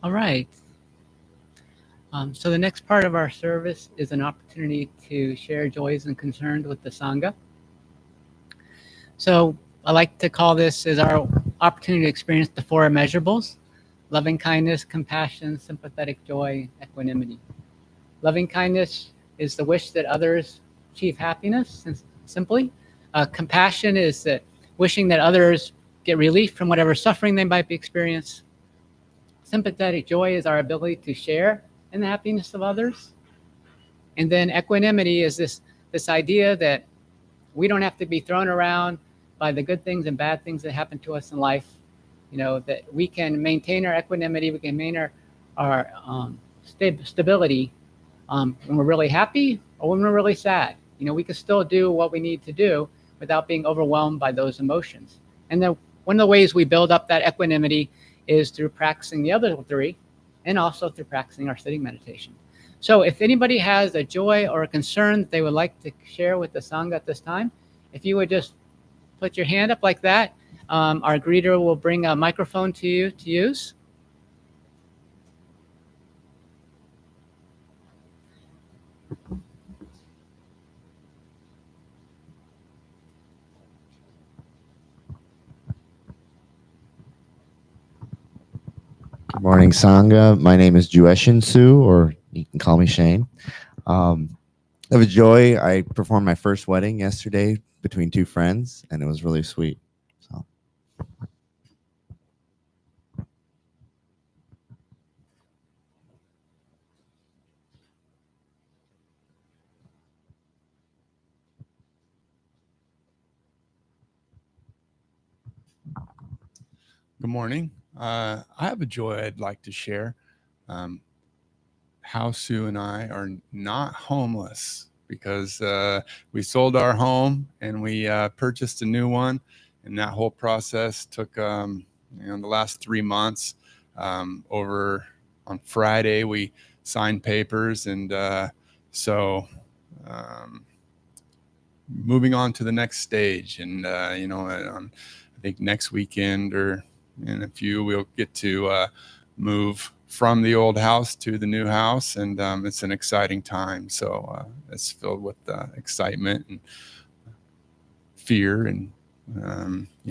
All right. So the next part of our service is an opportunity to share joys and concerns with the Sangha. So I like to call this as our opportunity to experience the four immeasurables: loving kindness, compassion, sympathetic joy, equanimity. Loving kindness is the wish that others achieve happiness, simply. Compassion is that wishing that others get relief from whatever suffering they might be experiencing. Sympathetic joy is our ability to share in the happiness of others. And then equanimity is this idea that we don't have to be thrown around by the good things and bad things that happen to us in life. That we can maintain our equanimity, we can maintain our stability when we're really happy or when we're really sad. We can still do what we need to do without being overwhelmed by those emotions. And then one of the ways we build up that equanimity is through practicing the other three, and also through practicing our sitting meditation. So if anybody has a joy or a concern that they would like to share with the Sangha at this time, if you would just put your hand up like that, our greeter will bring a microphone to you to use. Good morning, Sangha. My name is Jueshin Su, or you can call me Shane. I have a joy. I performed my first wedding yesterday between two friends, and it was really sweet. So. Good morning. I have a joy I'd like to share. How Sue and I are not homeless because we sold our home and we purchased a new one. And that whole process took the last 3 months. Over on Friday, we signed papers. And so moving on to the next stage. And, I think next weekend or in a few, we'll get to move from the old house to the new house, and it's an exciting time. So it's filled with excitement and fear and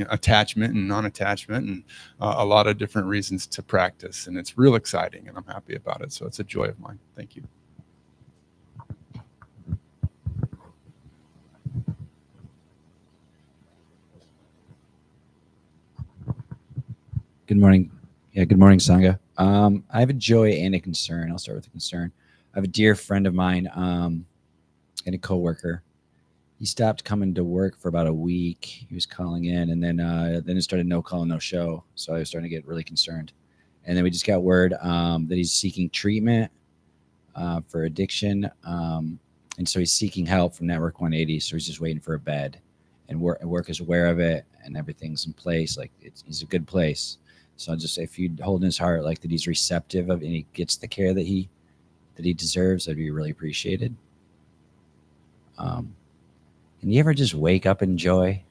attachment and non-attachment, and a lot of different reasons to practice. And it's real exciting, and I'm happy about it. So it's a joy of mine. Thank you. Good morning. Yeah, good morning, Sangha. I have a joy and a concern. I'll start with a concern. I have a dear friend of mine and a coworker. He stopped coming to work for about a week. He was calling in, and then it started no call, no show. So I was starting to get really concerned. And then we just got word that he's seeking treatment for addiction. And so he's seeking help from Network 180. So he's just waiting for a bed. And work is aware of it, and everything's in place. Like he's a good place. So I'll just say, if you hold in his heart, like that he's receptive of, and he gets the care that he deserves, that'd be really appreciated. And you ever just wake up in joy?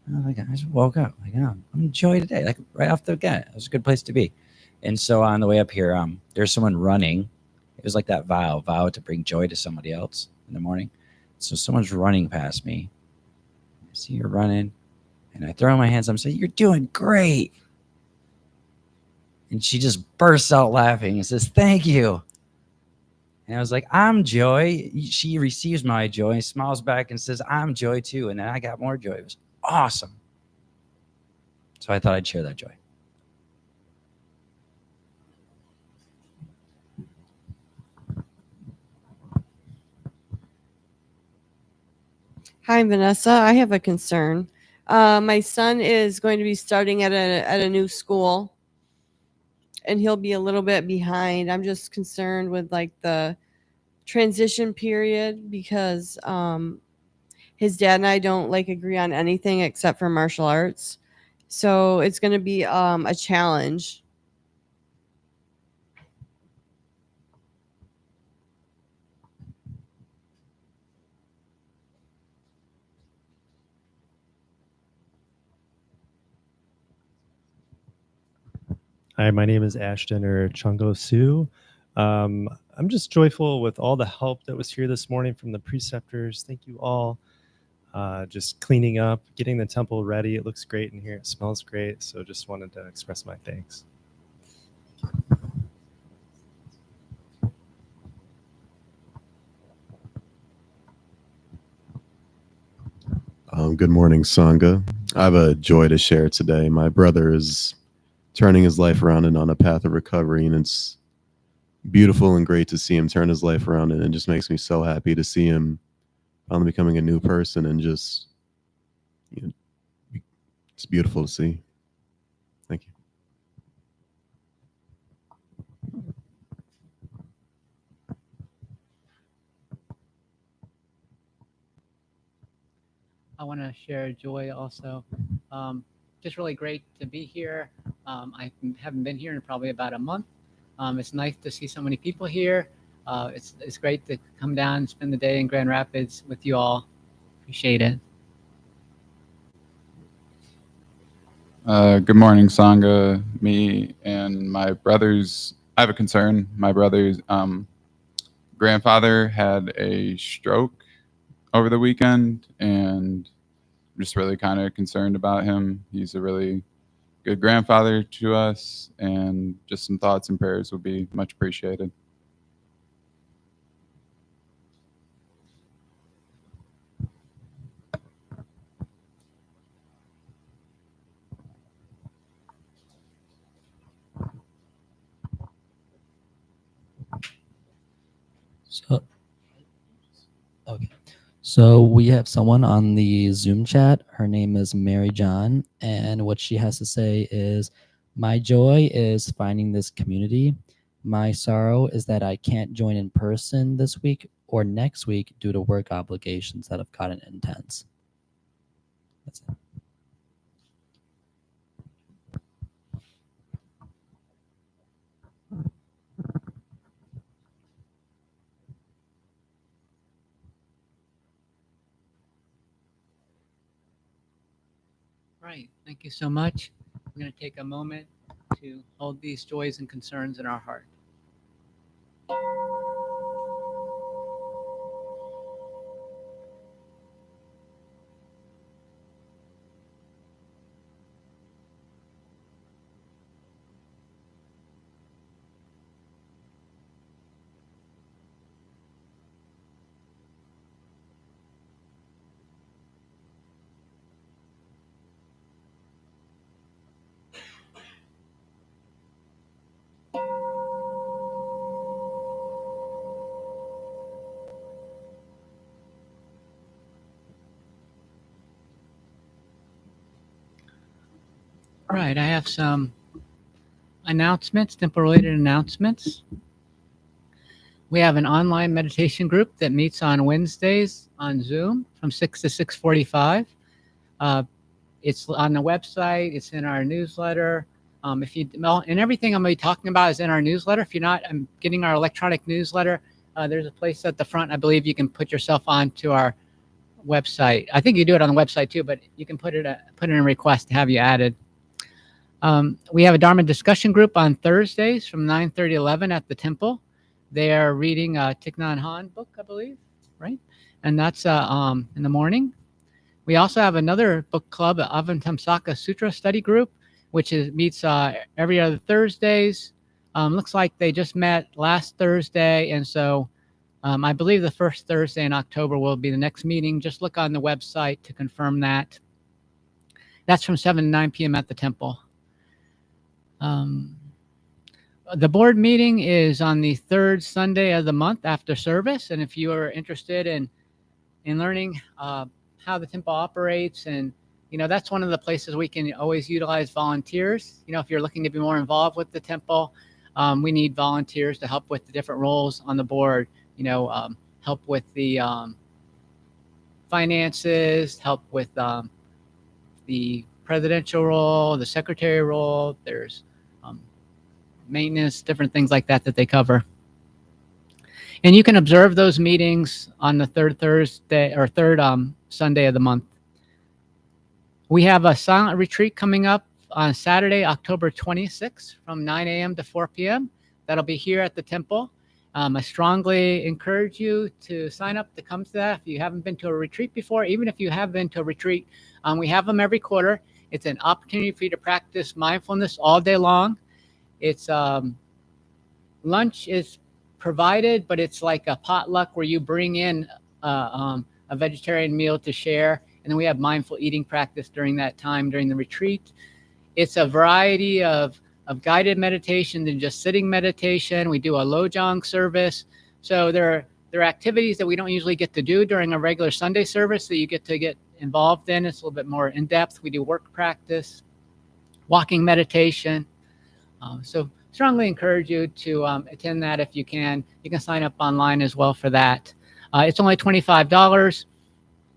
Oh my God, I just woke up. Like, oh, I'm in joy today. Like right off the bat, it was a good place to be. And so on the way up here, there's someone running. It was like that vow to bring joy to somebody else in the morning. So someone's running past me. I see her running. And I throw my hands up and say, "You're doing great." And she just bursts out laughing and says, "Thank you." And I was like, "I'm joy." She receives my joy, smiles back and says, "I'm joy too." And then I got more joy. It was awesome. So I thought I'd share that joy. Hi, Vanessa. I have a concern. My son is going to be starting at a new school, and he'll be a little bit behind. I'm just concerned with like the transition period because his dad and I don't like agree on anything except for martial arts. So it's going to be a challenge. Hi, my name is Ashton or Chungo Su. I'm just joyful with all the help that was here this morning from the preceptors. Thank you all. Just cleaning up, getting the temple ready. It looks great in here. It smells great. So just wanted to express my thanks. Good morning, Sangha. I have a joy to share today. My brother is turning his life around and on a path of recovery, and it's beautiful and great to see him turn his life around, and it just makes me so happy to see him finally becoming a new person, and just, it's beautiful to see. Thank you. I want to share joy also. Just really great to be here. I haven't been here in probably about a month. It's nice to see so many people here. It's great to come down and spend the day in Grand Rapids with you all. Appreciate it. Good morning, Sangha. Me and my brothers, I have a concern. My brother's grandfather had a stroke over the weekend, and I'm just really kind of concerned about him. He's a really good grandfather to us, and just some thoughts and prayers would be much appreciated. So we have someone on the Zoom chat. Her name is Mary John, and what she has to say is, my joy is finding this community. My sorrow is that I can't join in person this week or next week due to work obligations that have gotten intense. That's it. Right. Thank you so much. We're going to take a moment to hold these joys and concerns in our heart. Right. I have some announcements, temple-related announcements. We have an online meditation group that meets on Wednesdays on Zoom from 6 to 6:45. It's on the website. It's in our newsletter. And everything I'm going to be talking about is in our newsletter. If you're not getting our electronic newsletter, there's a place at the front. I believe you can put yourself onto our website. I think you do it on the website too, but you can put in a request to have you added. We have a Dharma discussion group on Thursdays from 9:30 to 11 at the temple. They are reading Thich Nhat Hanh book, I believe, right? And that's in the morning. We also have another book club, Avantamsaka Sutra study group, which meets every other Thursdays. Looks like they just met last Thursday, and so I believe the first Thursday in October will be the next meeting. Just look on the website to confirm that. That's from 7 to 9 p.m. at the temple. The board meeting is on the third Sunday of the month after service, and if you are interested in learning how the temple operates, and that's one of the places we can always utilize volunteers. If you're looking to be more involved with the temple, we need volunteers to help with the different roles on the board. Help with the finances, help with the presidential role, the secretary role. There's maintenance, different things like that they cover. And you can observe those meetings on the third Thursday or third Sunday of the month. We have a silent retreat coming up on Saturday, October 26th from 9 a.m. to 4 p.m. That'll be here at the temple. I strongly encourage you to sign up to come to that. If you haven't been to a retreat before, even if you have been to a retreat, we have them every quarter. It's an opportunity for you to practice mindfulness all day long. It's lunch is provided, but it's like a potluck where you bring in a vegetarian meal to share. And then we have mindful eating practice during that time, during the retreat. It's a variety of guided meditation and just sitting meditation. We do a Lojong service. So there are activities that we don't usually get to do during a regular Sunday service that you get to get involved in. It's a little bit more in depth. We do work practice, walking meditation. So strongly encourage you to attend that if you can. You can sign up online as well for that. It's only $25,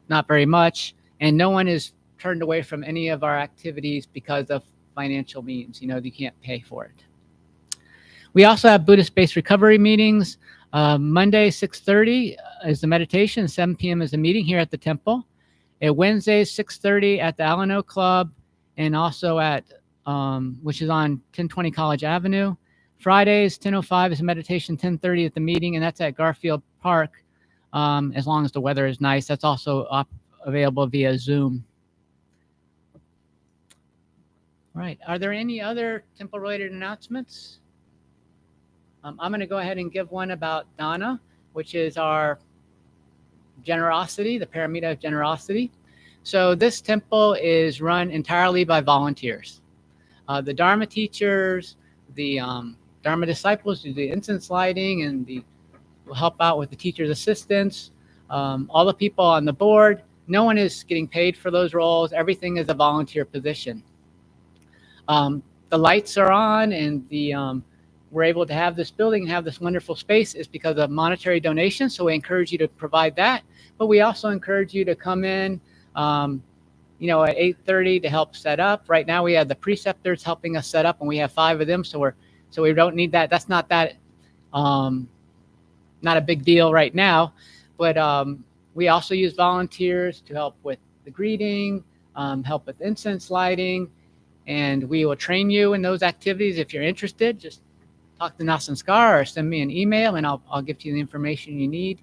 not very much, and no one is turned away from any of our activities because of financial means. You can't pay for it. We also have Buddhist-based recovery meetings. Monday, 6:30 is the meditation, 7 p.m. is the meeting here at the temple. Wednesday, 6:30 at the Alano Club, and also at which is on 1020 College Avenue. Fridays, 10:05 is a meditation, 10:30 at the meeting, and that's at Garfield Park. As long as the weather is nice, that's also available via Zoom. All right. Are there any other temple-related announcements? I'm going to go ahead and give one about Dana, which is our generosity, the paramita of generosity. So this temple is run entirely by volunteers. The Dharma teachers, the Dharma disciples do the incense lighting and will help out with the teacher's assistants. All the people on the board, no one is getting paid for those roles. Everything is a volunteer position. The lights are on, and we're able to have this building, have this wonderful space is because of monetary donations. So we encourage you to provide that, but we also encourage you to come in, at 8:30 to help set up. Right now we have the preceptors helping us set up, and we have 5 of them. So we don't need that. That's not that, not a big deal right now, but we also use volunteers to help with the greeting, help with incense lighting, and we will train you in those activities. If you're interested, just talk to Nasanskar or send me an email, and I'll give you the information you need.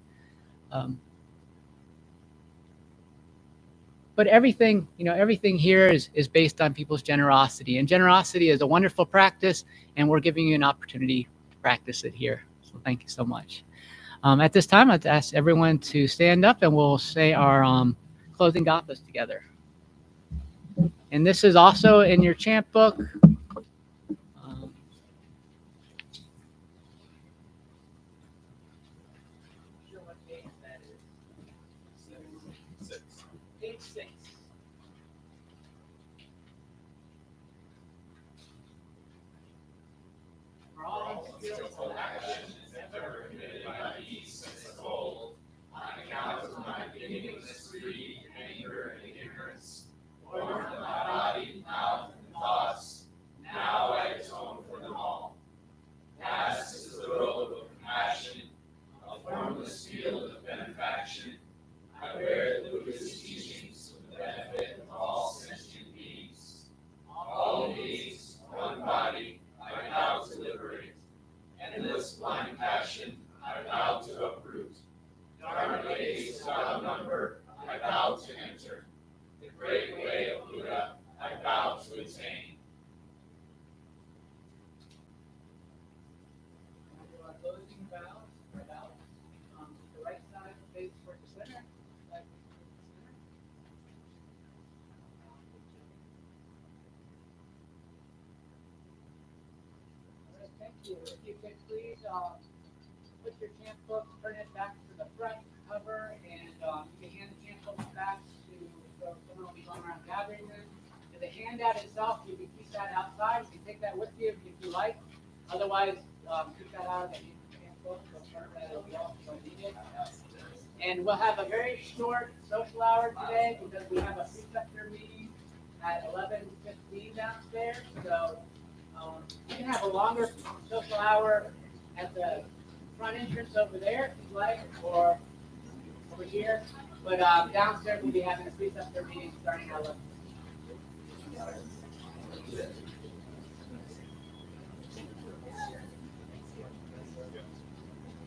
But everything here is based on people's generosity, and generosity is a wonderful practice, and we're giving you an opportunity to practice it here. So thank you so much. At this time, I'd ask everyone to stand up, and we'll say our closing gapas together. And this is also in your chant book. Page 6. For all skillful actions ever committed by me since of old, on account of my beginningless greed, anger, and ignorance, born of my body, mouth, and thoughts, now I atone for them all. Vast is the robe of compassion, a formless field of benefaction. I wear the Buddhist teachings for the benefit of all sentient beings. All beings, one body, I vow to liberate. Endless blind passion, I vow to uproot. Dharma days without number, I vow to enter. The great way of Buddha, I vow to attain. Our closing vows are about the right side face towards the center. Thank you. If you could please put your chant book, turn it back to the front cover, and you can hand the chant book back to someone will be going around gathering them. And the handout itself, you can keep that outside. You can take that with you if you like. Otherwise, keep that out of the chant book. And we'll have a very short social hour today because we have a preceptor meeting at 11:15 downstairs. So you can have a longer social hour at the front entrance over there if you'd like, or over here. But downstairs we'll be having a preceptor meeting starting at 11.